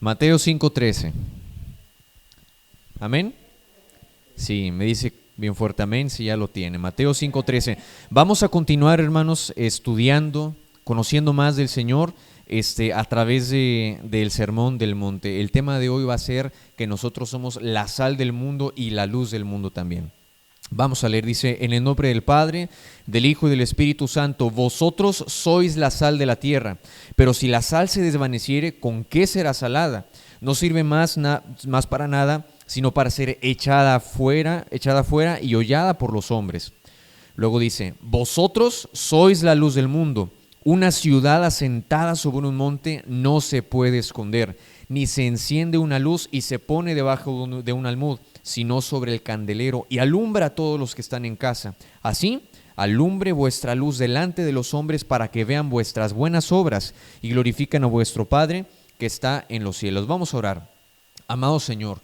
Mateo 5:13. Amén. Sí, me dice bien fuerte amén, si ya lo tiene. Mateo 5:13. Vamos a continuar, hermanos, estudiando, conociendo más del Señor, a través del Sermón del Monte. El tema de hoy va a ser que nosotros somos la sal del mundo y la luz del mundo también. Vamos a leer, dice, en el nombre del Padre, del Hijo y del Espíritu Santo, vosotros sois la sal de la tierra, pero si la sal se desvaneciere, ¿con qué será salada? No sirve más para nada, sino para ser echada fuera y hollada por los hombres. Luego dice, vosotros sois la luz del mundo. Una ciudad asentada sobre un monte no se puede esconder, ni se enciende una luz y se pone debajo de un almud, sino sobre el candelero, y alumbra a todos los que están en casa. Así, alumbre vuestra luz delante de los hombres, para que vean vuestras buenas obras y glorifiquen a vuestro Padre que está en los cielos. Vamos a orar. Amado Señor,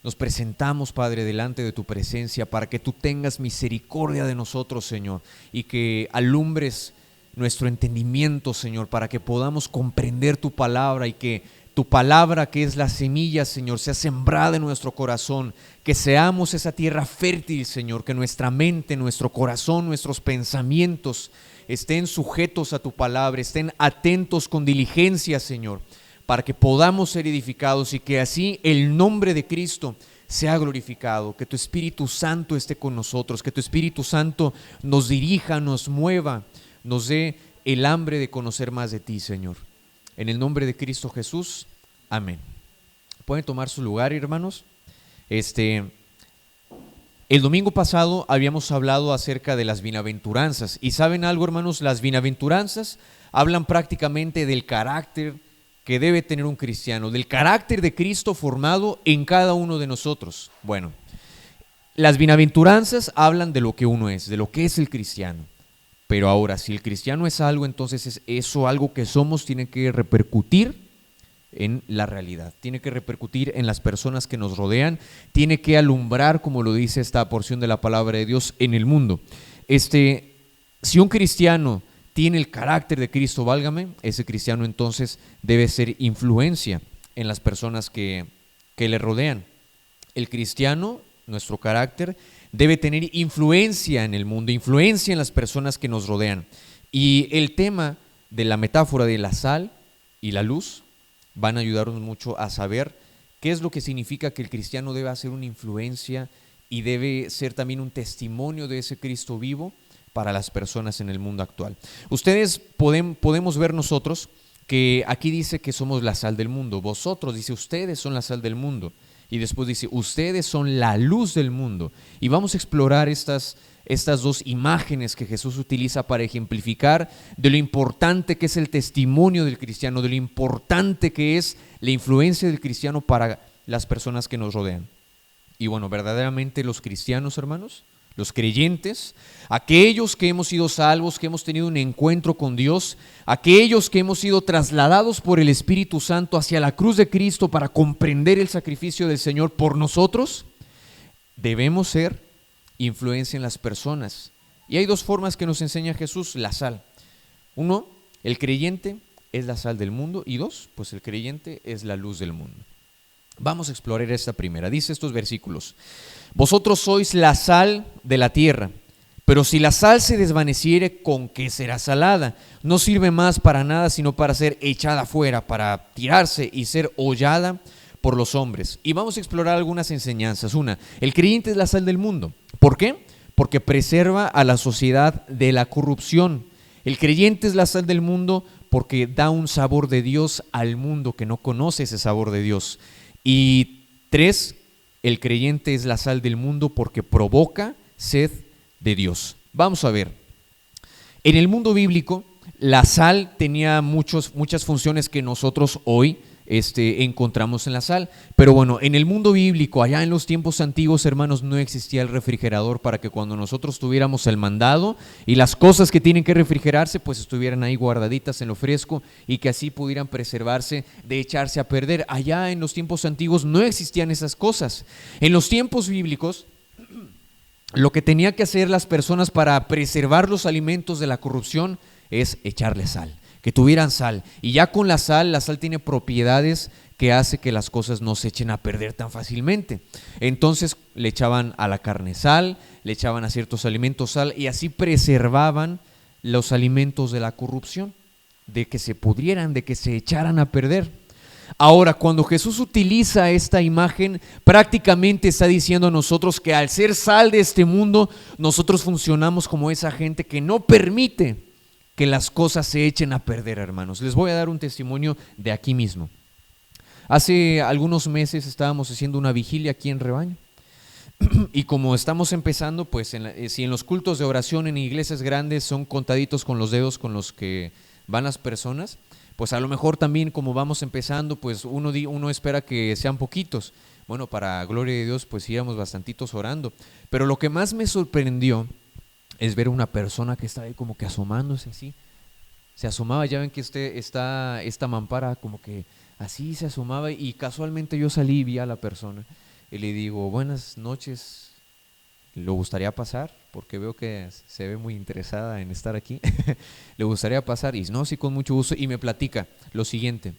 nos presentamos, Padre, delante de tu presencia para que tú tengas misericordia de nosotros, Señor, y que alumbres nuestro entendimiento, Señor, para que podamos comprender tu palabra y que tu palabra, que es la semilla, Señor, sea sembrada en nuestro corazón, que seamos esa tierra fértil, Señor, que nuestra mente, nuestro corazón, nuestros pensamientos estén sujetos a tu palabra, estén atentos con diligencia, Señor, para que podamos ser edificados y que así el nombre de Cristo sea glorificado, que tu Espíritu Santo esté con nosotros, que tu Espíritu Santo nos dirija, nos mueva, nos dé el hambre de conocer más de ti, Señor. En el nombre de Cristo Jesús, amén. Pueden tomar su lugar, hermanos. El domingo pasado habíamos hablado acerca de las bienaventuranzas. Y ¿saben algo, hermanos? Las bienaventuranzas hablan prácticamente del carácter que debe tener un cristiano, del carácter de Cristo formado en cada uno de nosotros. Bueno, las bienaventuranzas hablan de lo que uno es, de lo que es el cristiano. Pero ahora, si el cristiano es algo, entonces es eso, algo que somos, tiene que repercutir en la realidad, tiene que repercutir en las personas que nos rodean, tiene que alumbrar, como lo dice esta porción de la palabra de Dios, en el mundo. Si un cristiano tiene el carácter de Cristo, válgame, ese cristiano entonces debe ser influencia en las personas que le rodean. El cristiano, nuestro carácter, debe tener influencia en el mundo, influencia en las personas que nos rodean. Y el tema de la metáfora de la sal y la luz van a ayudarnos mucho a saber qué es lo que significa que el cristiano debe hacer una influencia y debe ser también un testimonio de ese Cristo vivo para las personas en el mundo actual. Ustedes podemos ver nosotros que aquí dice que somos la sal del mundo. Vosotros, dice, ustedes son la sal del mundo. Y después dice, ustedes son la luz del mundo. Y vamos a explorar estas dos imágenes que Jesús utiliza para ejemplificar de lo importante que es el testimonio del cristiano, de lo importante que es la influencia del cristiano para las personas que nos rodean. Y bueno, verdaderamente los cristianos, hermanos, los creyentes, aquellos que hemos sido salvos, que hemos tenido un encuentro con Dios, aquellos que hemos sido trasladados por el Espíritu Santo hacia la cruz de Cristo para comprender el sacrificio del Señor por nosotros, debemos ser influencia en las personas. Y hay dos formas que nos enseña Jesús, la sal. Uno, el creyente es la sal del mundo, y dos, pues el creyente es la luz del mundo. Vamos a explorar esta primera. Dice estos versículos: vosotros sois la sal de la tierra, pero si la sal se desvaneciere, ¿con qué será salada? No sirve más para nada, sino para ser echada fuera, para tirarse y ser hollada por los hombres. Y vamos a explorar algunas enseñanzas. Una, el creyente es la sal del mundo. ¿Por qué? Porque preserva a la sociedad de la corrupción. El creyente es la sal del mundo porque da un sabor de Dios al mundo que no conoce ese sabor de Dios. Y tres, el creyente es la sal del mundo porque provoca sed de Dios. Vamos a ver. En el mundo bíblico, la sal tenía muchas funciones que nosotros hoy encontramos en la sal. Pero bueno, en el mundo bíblico, allá en los tiempos antiguos, hermanos, no existía el refrigerador para que cuando nosotros tuviéramos el mandado y las cosas que tienen que refrigerarse, pues estuvieran ahí guardaditas en lo fresco y que así pudieran preservarse de echarse a perder. Allá en los tiempos antiguos no existían esas cosas. En los tiempos bíblicos, lo que tenía que hacer las personas para preservar los alimentos de la corrupción es echarle sal. que tuvieran sal. Y ya con la sal tiene propiedades que hace que las cosas no se echen a perder tan fácilmente. Entonces le echaban a la carne sal, le echaban a ciertos alimentos sal y así preservaban los alimentos de la corrupción, de que se pudrieran, de que se echaran a perder. Ahora, cuando Jesús utiliza esta imagen, prácticamente está diciendo a nosotros que al ser sal de este mundo, nosotros funcionamos como esa gente que no permite que las cosas se echen a perder, hermanos. Les voy a dar un testimonio de aquí mismo. Hace algunos meses estábamos haciendo una vigilia aquí en Rebaño. Y como estamos empezando, pues si en los cultos de oración en iglesias grandes son contaditos con los dedos con los que van las personas, pues a lo mejor también como vamos empezando, pues uno espera que sean poquitos. Bueno, para gloria de Dios, pues íbamos bastantitos orando. Pero lo que más me sorprendió es ver una persona que estaba ahí como que asomándose así. Se asomaba, ya ven que esta mampara como que así se asomaba y casualmente yo salí y vi a la persona. Y le digo, buenas noches, ¿le gustaría pasar? Porque veo que se ve muy interesada en estar aquí. ¿Le gustaría pasar? Y no, sí, con mucho gusto. Y me platica lo siguiente,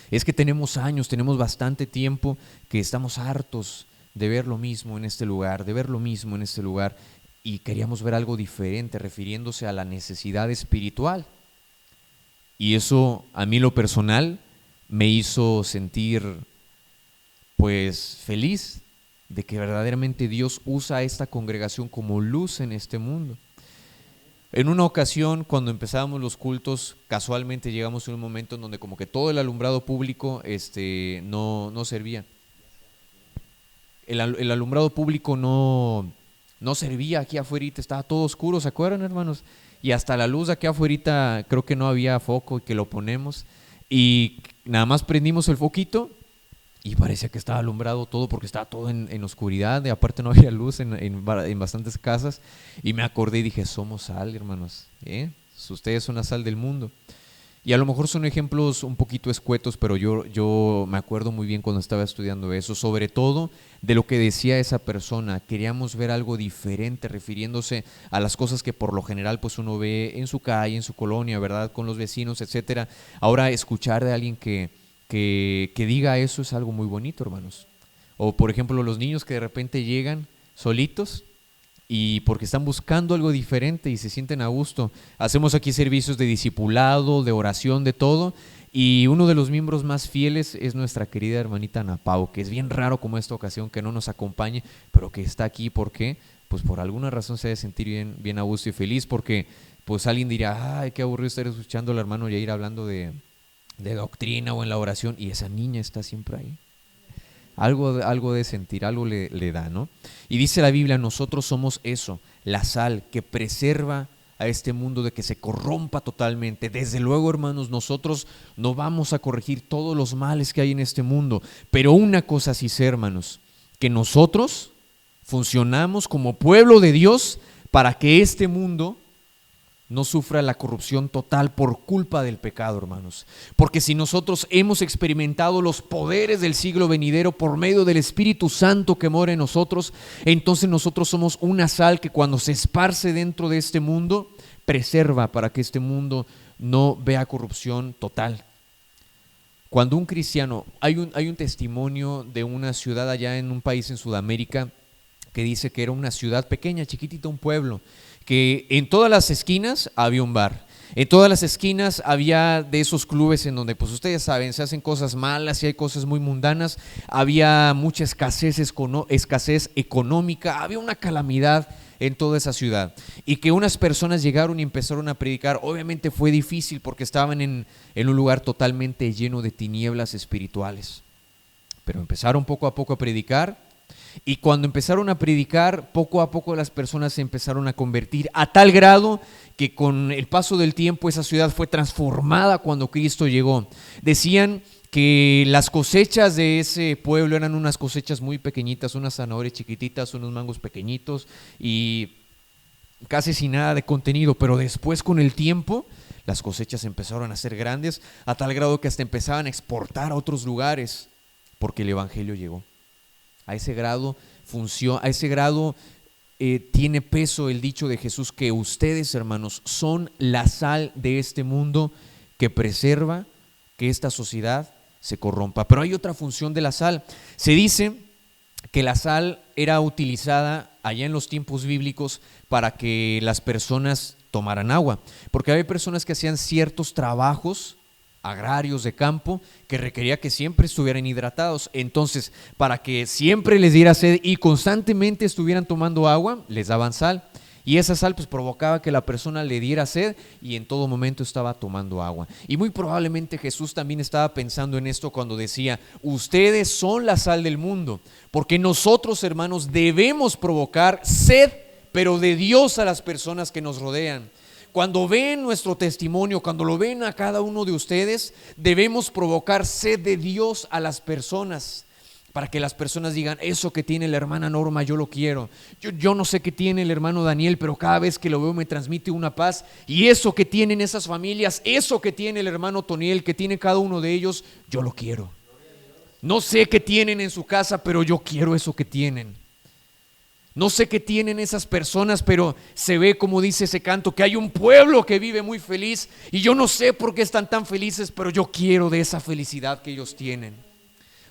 es que tenemos años, tenemos bastante tiempo que estamos hartos de ver lo mismo en este lugar, y queríamos ver algo diferente, refiriéndose a la necesidad espiritual. Y eso a mí lo personal me hizo sentir pues feliz de que verdaderamente Dios usa a esta congregación como luz en este mundo. En una ocasión, cuando empezábamos los cultos, casualmente llegamos a un momento en donde como que todo el alumbrado público no servía. El alumbrado público no servía aquí afuera, estaba todo oscuro, ¿se acuerdan, hermanos? Y hasta la luz de aquí afuera creo que no había foco y que lo ponemos. Y nada más prendimos el foquito y parecía que estaba alumbrado todo porque estaba todo en oscuridad, y aparte no había luz en bastantes casas. Y me acordé y dije, somos sal, hermanos, ustedes son la sal del mundo. Y a lo mejor son ejemplos un poquito escuetos, pero yo me acuerdo muy bien cuando estaba estudiando eso, sobre todo de lo que decía esa persona. Queríamos ver algo diferente, refiriéndose a las cosas que por lo general pues uno ve en su calle, en su colonia, ¿verdad? Con los vecinos, etcétera. Ahora escuchar de alguien que diga eso es algo muy bonito, hermanos. O por ejemplo los niños que de repente llegan solitos y porque están buscando algo diferente y se sienten a gusto. Hacemos aquí servicios de discipulado, de oración, de todo. Y uno de los miembros más fieles es nuestra querida hermanita Ana Pau, que es bien raro como esta ocasión que no nos acompañe, pero que está aquí. ¿Por qué? Pues por alguna razón se debe sentir bien a gusto y feliz, porque pues alguien dirá, ay, qué aburrido estar escuchando al hermano Yair hablando de doctrina o en la oración, y esa niña está siempre ahí. Algo de sentir, algo le da, ¿no? Y dice la Biblia, nosotros somos eso, la sal que preserva a este mundo de que se corrompa totalmente. Desde luego, hermanos, nosotros no vamos a corregir todos los males que hay en este mundo, pero una cosa sí sé, hermanos, que nosotros funcionamos como pueblo de Dios para que este mundo no sufra la corrupción total por culpa del pecado, hermanos. Porque si nosotros hemos experimentado los poderes del siglo venidero por medio del Espíritu Santo que mora en nosotros, entonces nosotros somos una sal que cuando se esparce dentro de este mundo, preserva para que este mundo no vea corrupción total. Cuando un cristiano, hay un testimonio de una ciudad allá en un país en Sudamérica que dice que era una ciudad pequeña, chiquitita, un pueblo, que en todas las esquinas había un bar. En todas las esquinas había de esos clubes en donde, pues ustedes saben, se hacen cosas malas y hay cosas muy mundanas. Había mucha escasez económica, había una calamidad en toda esa ciudad. Y que unas personas llegaron y empezaron a predicar, obviamente fue difícil porque estaban en un lugar totalmente lleno de tinieblas espirituales. Pero empezaron poco a poco a predicar. Y cuando empezaron a predicar, poco a poco las personas se empezaron a convertir a tal grado que con el paso del tiempo esa ciudad fue transformada cuando Cristo llegó. Decían que las cosechas de ese pueblo eran unas cosechas muy pequeñitas, unas zanahorias chiquititas, unos mangos pequeñitos y casi sin nada de contenido, pero después con el tiempo las cosechas empezaron a ser grandes a tal grado que hasta empezaban a exportar a otros lugares porque el evangelio llegó. A ese grado tiene peso el dicho de Jesús que ustedes, hermanos, son la sal de este mundo que preserva que esta sociedad se corrompa. Pero hay otra función de la sal. Se dice que la sal era utilizada allá en los tiempos bíblicos para que las personas tomaran agua, porque había personas que hacían ciertos trabajos agrarios de campo que requería que siempre estuvieran hidratados. Entonces, para que siempre les diera sed y constantemente estuvieran tomando agua, les daban sal. Y esa sal pues provocaba que la persona le diera sed y en todo momento estaba tomando agua. Y muy probablemente Jesús también estaba pensando en esto cuando decía: ustedes son la sal del mundo, porque nosotros, hermanos, debemos provocar sed, pero de Dios, a las personas que nos rodean. Cuando ven nuestro testimonio, cuando lo ven a cada uno de ustedes, debemos provocar sed de Dios a las personas, para que las personas digan: eso que tiene la hermana Norma, yo lo quiero. Yo no sé qué tiene el hermano Daniel, pero cada vez que lo veo me transmite una paz. Y eso que tienen esas familias, eso que tiene el hermano Toniel, que tiene cada uno de ellos, yo lo quiero. No sé qué tienen en su casa, pero yo quiero eso que tienen. No sé qué tienen esas personas, pero se ve, como dice ese canto, que hay un pueblo que vive muy feliz. Y yo no sé por qué están tan felices, pero yo quiero de esa felicidad que ellos tienen.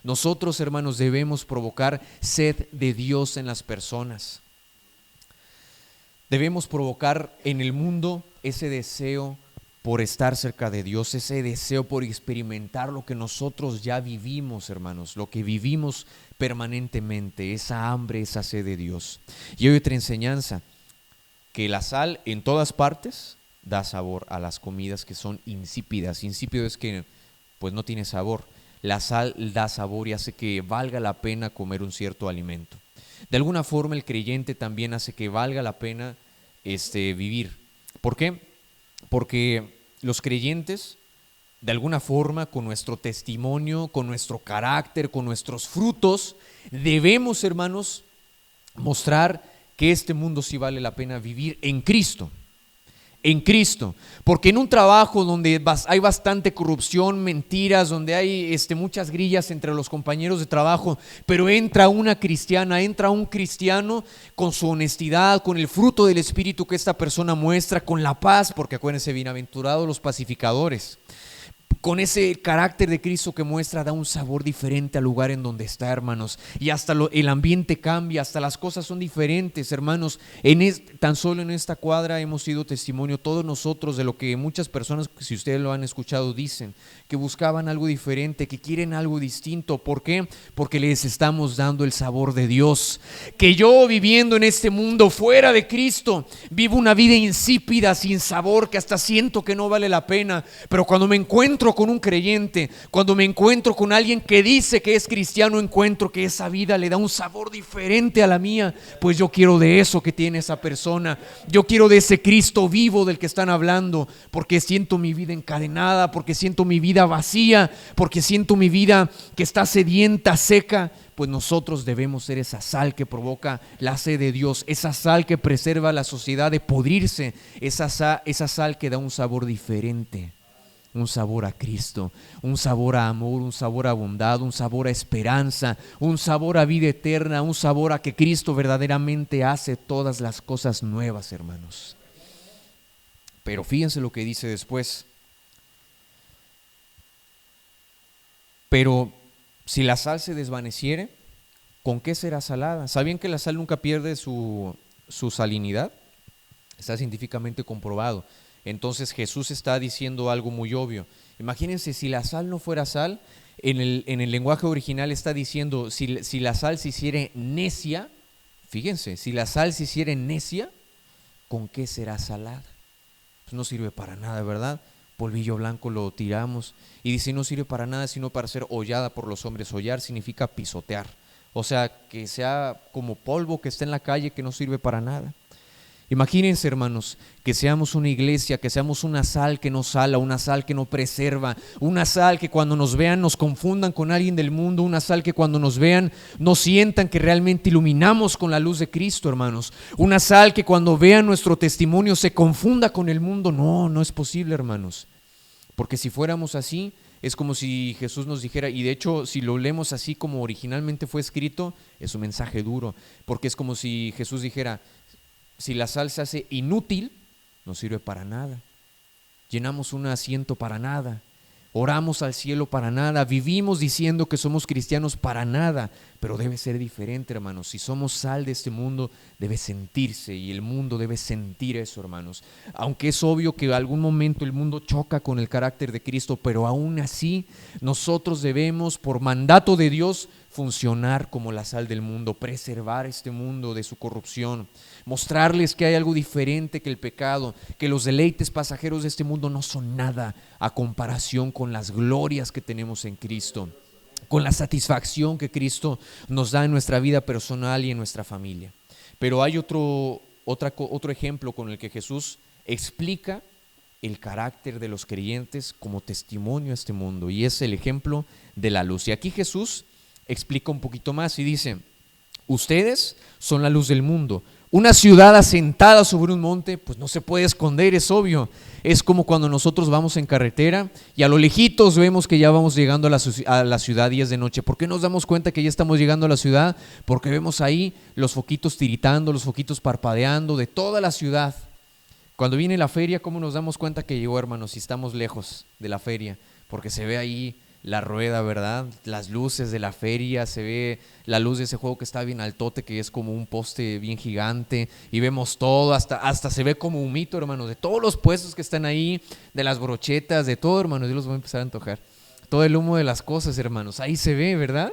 Nosotros, hermanos, debemos provocar sed de Dios en las personas. Debemos provocar en el mundo ese deseo por estar cerca de Dios, ese deseo por experimentar lo que nosotros ya vivimos, hermanos, lo que vivimos permanentemente, esa hambre, esa sed de Dios. Y hay otra enseñanza, que la sal en todas partes da sabor a las comidas que son insípidas. Insípido es que pues no tiene sabor. La sal da sabor y hace que valga la pena comer un cierto alimento. De alguna forma el creyente también hace que valga la pena vivir. ¿Por qué? Porque los creyentes, de alguna forma, con nuestro testimonio, con nuestro carácter, con nuestros frutos, debemos, hermanos, mostrar que este mundo sí vale la pena vivir en Cristo. En Cristo, porque en un trabajo donde hay bastante corrupción, mentiras, donde hay muchas grillas entre los compañeros de trabajo, pero entra una cristiana, entra un cristiano con su honestidad, con el fruto del Espíritu que esta persona muestra, con la paz, porque acuérdense, bienaventurados los pacificadores. Con ese carácter de Cristo que muestra, da un sabor diferente al lugar en donde está, hermanos. Y hasta el ambiente cambia, hasta las cosas son diferentes, hermanos. Tan solo en esta cuadra hemos sido testimonio todos nosotros de lo que muchas personas, si ustedes lo han escuchado, dicen, que buscaban algo diferente, que quieren algo distinto. ¿Por qué? Porque les estamos dando el sabor de Dios. Que yo, viviendo en este mundo fuera de Cristo, vivo una vida insípida, sin sabor, que hasta siento que no vale la pena. Pero cuando me encuentro con un creyente, cuando me encuentro con alguien que dice que es cristiano, encuentro que esa vida le da un sabor diferente a la mía. Pues yo quiero de eso que tiene esa persona. Yo quiero de ese Cristo vivo del que están hablando, porque siento mi vida encadenada, porque siento mi vida vacía, porque siento mi vida que está sedienta, seca. Pues nosotros debemos ser esa sal que provoca la sed de Dios, esa sal que preserva a la sociedad de podrirse, esa sal que da un sabor diferente. Un sabor a Cristo, un sabor a amor, un sabor a bondad, un sabor a esperanza, un sabor a vida eterna, un sabor a que Cristo verdaderamente hace todas las cosas nuevas, hermanos. Pero fíjense lo que dice después. Pero si la sal se desvaneciere, ¿con qué será salada? ¿Sabían que la sal nunca pierde su salinidad? Está científicamente comprobado. Entonces Jesús está diciendo algo muy obvio. Imagínense, si la sal no fuera sal, en el lenguaje original está diciendo, si la sal se hiciere necia, fíjense, si la sal se hiciere necia, ¿con qué será salada? Pues no sirve para nada, ¿verdad? Polvillo blanco lo tiramos. Y dice, no sirve para nada sino para ser hollada por los hombres. Hollar significa pisotear. O sea, que sea como polvo que está en la calle, que no sirve para nada. Imagínense, hermanos, que seamos una iglesia, que seamos una sal que no sala, una sal que no preserva, una sal que cuando nos vean nos confundan con alguien del mundo, una sal que cuando nos vean nos sientan que realmente iluminamos con la luz de Cristo, hermanos. Una sal que cuando vean nuestro testimonio se confunda con el mundo. No es posible, hermanos. Porque si fuéramos así, es como si Jesús nos dijera, y de hecho si lo leemos así como originalmente fue escrito, es un mensaje duro, porque es como si Jesús dijera, si la sal se hace inútil, no sirve para nada. Llenamos un asiento para nada. Oramos al cielo para nada, vivimos diciendo que somos cristianos para nada, pero debe ser diferente, hermanos. Si somos sal de este mundo, debe sentirse, y el mundo debe sentir eso, hermanos. Aunque es obvio que en algún momento el mundo choca con el carácter de Cristo, pero aún así nosotros debemos, por mandato de Dios, funcionar como la sal del mundo, preservar este mundo de su corrupción, mostrarles que hay algo diferente que el pecado, que los deleites pasajeros de este mundo no son nada a comparación con las glorias que tenemos en Cristo, con la satisfacción que Cristo nos da en nuestra vida personal y en nuestra familia. Pero hay otro ejemplo con el que Jesús explica el carácter de los creyentes como testimonio a este mundo, y es el ejemplo de la luz. Y aquí Jesús explica un poquito más y dice: ustedes son la luz del mundo. Una ciudad asentada sobre un monte, pues no se puede esconder, es obvio. Es como cuando nosotros vamos en carretera y a lo lejitos vemos que ya vamos llegando a la ciudad y es de noche. ¿Por qué nos damos cuenta que ya estamos llegando a la ciudad? Porque vemos ahí los foquitos tiritando, los foquitos parpadeando de toda la ciudad. Cuando viene la feria, ¿cómo nos damos cuenta que llegó, hermanos, si estamos lejos de la feria? Porque se ve ahí la rueda, ¿verdad? Las luces de la feria, se ve la luz de ese juego que está bien altote, que es como un poste bien gigante, y vemos todo, hasta se ve como un mito, hermanos, de todos los puestos que están ahí, de las brochetas, de todo, hermanos. Yo los voy a empezar a antojar. Todo el humo de las cosas, hermanos, ahí se ve, ¿verdad?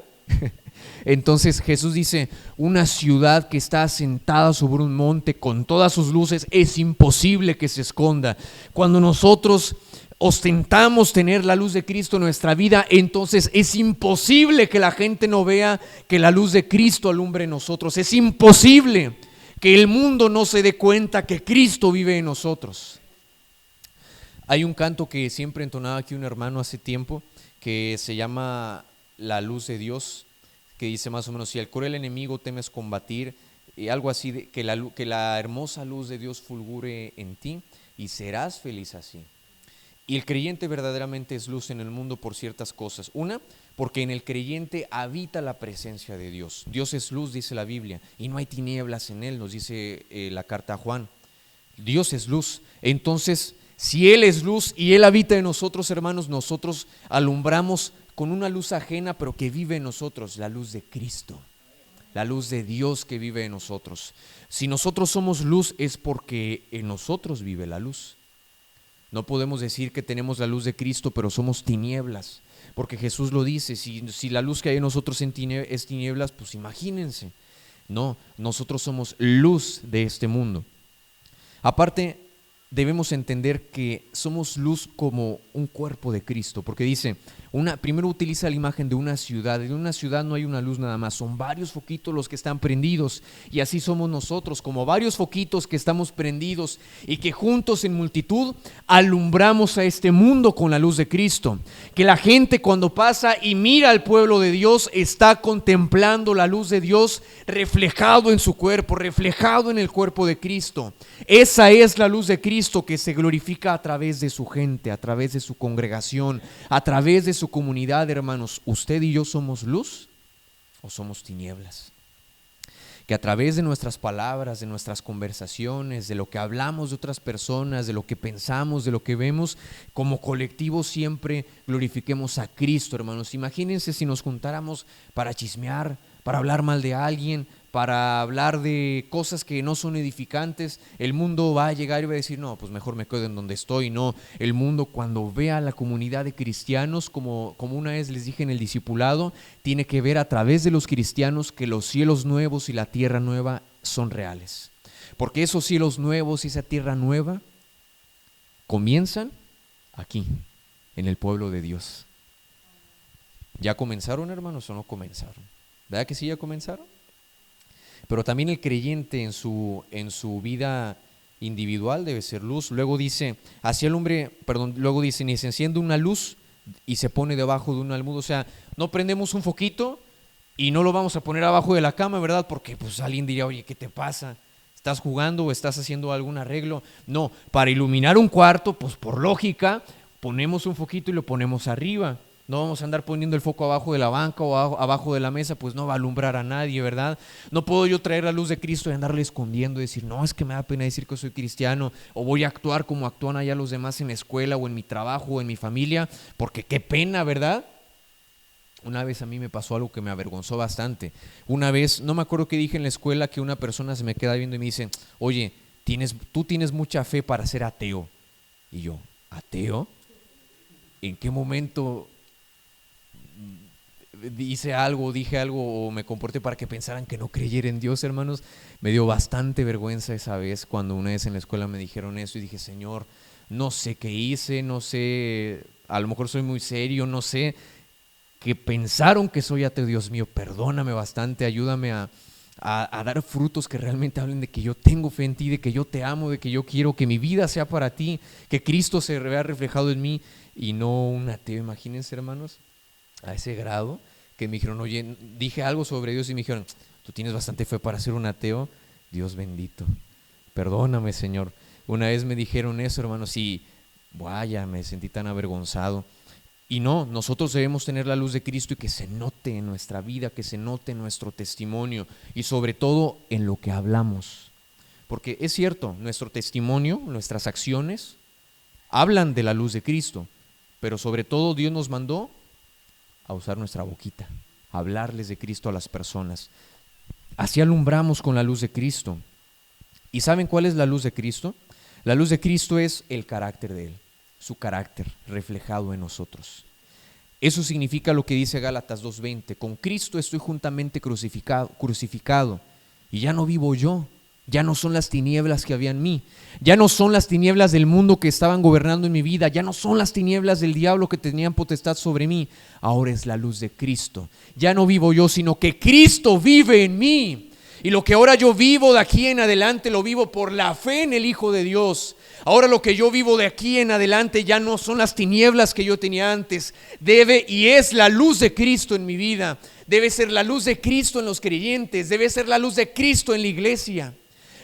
Entonces Jesús dice: una ciudad que está asentada sobre un monte con todas sus luces, es imposible que se esconda. Cuando nosotros ostentamos tener la luz de Cristo en nuestra vida, entonces es imposible que la gente no vea que la luz de Cristo alumbre en nosotros. Es imposible que el mundo no se dé cuenta que Cristo vive en nosotros. Hay un canto que siempre entonaba aquí un hermano hace tiempo, que se llama La luz de Dios, que dice más o menos: si al cruel enemigo temes combatir, y algo así, que la hermosa luz de Dios fulgure en ti y serás feliz así. Y el creyente verdaderamente es luz en el mundo por ciertas cosas. Una, porque en el creyente habita la presencia de Dios. Dios es luz, dice la Biblia, y no hay tinieblas en él, nos dice la carta a Juan. Dios es luz. Entonces, si Él es luz y Él habita en nosotros, hermanos, nosotros alumbramos con una luz ajena, pero que vive en nosotros, la luz de Cristo, la luz de Dios que vive en nosotros. Si nosotros somos luz, es porque en nosotros vive la luz. No podemos decir que tenemos la luz de Cristo, pero somos tinieblas, porque Jesús lo dice: si la luz que hay en nosotros es tinieblas, pues imagínense. No, nosotros somos luz de este mundo. Aparte, debemos entender que somos luz como un cuerpo de Cristo, porque dice, primero utiliza la imagen de una ciudad. En una ciudad no hay una luz nada más, son varios foquitos los que están prendidos, y así somos nosotros, como varios foquitos que estamos prendidos y que juntos en multitud alumbramos a este mundo con la luz de Cristo. Que la gente cuando pasa y mira al pueblo de Dios está contemplando la luz de Dios reflejado en su cuerpo, reflejado en el cuerpo de Cristo. Esa es la luz de Cristo que se glorifica a través de su gente, a través de su congregación, a través de su comunidad, hermanos. ¿Usted y yo somos luz o somos tinieblas? Que a través de nuestras palabras, de nuestras conversaciones, de lo que hablamos de otras personas, de lo que pensamos, de lo que vemos, como colectivo siempre glorifiquemos a Cristo, hermanos. Imagínense si nos juntáramos para chismear, para hablar mal de alguien, para hablar de cosas que no son edificantes. El mundo va a llegar y va a decir: no, pues mejor me quedo en donde estoy. No, el mundo, cuando vea a la comunidad de cristianos, como una vez les dije en el discipulado, tiene que ver a través de los cristianos que los cielos nuevos y la tierra nueva son reales, porque esos cielos nuevos y esa tierra nueva comienzan aquí, en el pueblo de Dios. ¿Ya comenzaron, hermanos, o no comenzaron? ¿Verdad que sí ya comenzaron? Pero también el creyente en su vida individual debe ser luz. Luego dice, ni se enciende una luz y se pone debajo de un almud. O sea, no prendemos un foquito y no lo vamos a poner abajo de la cama, ¿verdad? Porque pues alguien diría: oye, ¿qué te pasa? ¿Estás jugando o estás haciendo algún arreglo? No, para iluminar un cuarto, pues por lógica, ponemos un foquito y lo ponemos arriba. No vamos a andar poniendo el foco abajo de la banca o abajo de la mesa, pues no va a alumbrar a nadie, ¿verdad? No puedo yo traer la luz de Cristo y andarle escondiendo y decir, no, es que me da pena decir que soy cristiano, o voy a actuar como actúan allá los demás en la escuela o en mi trabajo o en mi familia, porque qué pena, ¿verdad? Una vez a mí me pasó algo que me avergonzó bastante. Una vez, no me acuerdo qué dije en la escuela, que una persona se me queda viendo y me dice, oye, tú tienes mucha fe para ser ateo. Y yo, ¿ateo? ¿En qué momento dije algo o me comporté para que pensaran que no creyera en Dios, hermanos? Me dio bastante vergüenza esa vez cuando una vez en la escuela me dijeron eso y dije, Señor, no sé qué hice, no sé, a lo mejor soy muy serio, no sé, que pensaron que soy ateo. Dios mío, perdóname bastante, ayúdame a dar frutos que realmente hablen de que yo tengo fe en ti, de que yo te amo, de que yo quiero que mi vida sea para ti, que Cristo se vea reflejado en mí y no un ateo. Imagínense, hermanos, a ese grado que me dijeron, oye, dije algo sobre Dios y me dijeron, tú tienes bastante fe para ser un ateo. Dios bendito, perdóname, Señor. Una vez me dijeron eso, hermanos, y vaya, me sentí tan avergonzado. Y no, nosotros debemos tener la luz de Cristo y que se note en nuestra vida, que se note en nuestro testimonio y sobre todo en lo que hablamos. Porque es cierto, nuestro testimonio, nuestras acciones hablan de la luz de Cristo, pero sobre todo Dios nos mandó a usar nuestra boquita, a hablarles de Cristo a las personas. Así alumbramos con la luz de Cristo. ¿Y saben cuál es la luz de Cristo? La luz de Cristo es el carácter de Él, su carácter reflejado en nosotros. Eso significa lo que dice Gálatas 2:20, con Cristo estoy juntamente crucificado y ya no vivo yo, ya no son las tinieblas que había en mí, ya no son las tinieblas del mundo que estaban gobernando en mi vida, ya no son las tinieblas del diablo que tenían potestad sobre mí, ahora es la luz de Cristo. Ya no vivo yo, sino que Cristo vive en mí. Y lo que ahora yo vivo de aquí en adelante lo vivo por la fe en el Hijo de Dios. Ahora lo que yo vivo de aquí en adelante ya no son las tinieblas que yo tenía antes. Debe y es la luz de Cristo en mi vida. Debe ser la luz de Cristo en los creyentes. Debe ser la luz de Cristo en la iglesia.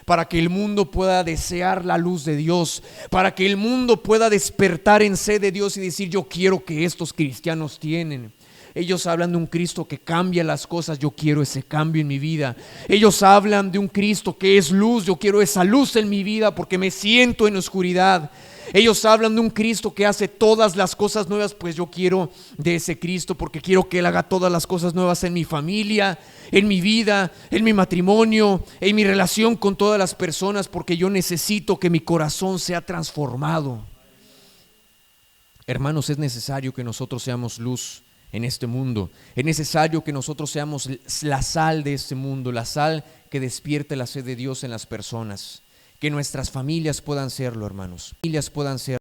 Para que el mundo pueda desear la luz de Dios. Para que el mundo pueda despertar en sed de Dios y decir, yo quiero que estos cristianos tienen. Ellos hablan de un Cristo que cambia las cosas, yo quiero ese cambio en mi vida. Ellos hablan de un Cristo que es luz, yo quiero esa luz en mi vida porque me siento en oscuridad. Ellos hablan de un Cristo que hace todas las cosas nuevas, pues yo quiero de ese Cristo porque quiero que Él haga todas las cosas nuevas en mi familia, en mi vida, en mi matrimonio, en mi relación con todas las personas, porque yo necesito que mi corazón sea transformado. Hermanos, es necesario que nosotros seamos luz en este mundo. Es necesario que nosotros seamos la sal de este mundo, la sal que despierte la sed de Dios en las personas. Que nuestras familias puedan serlo, hermanos. Familias puedan ser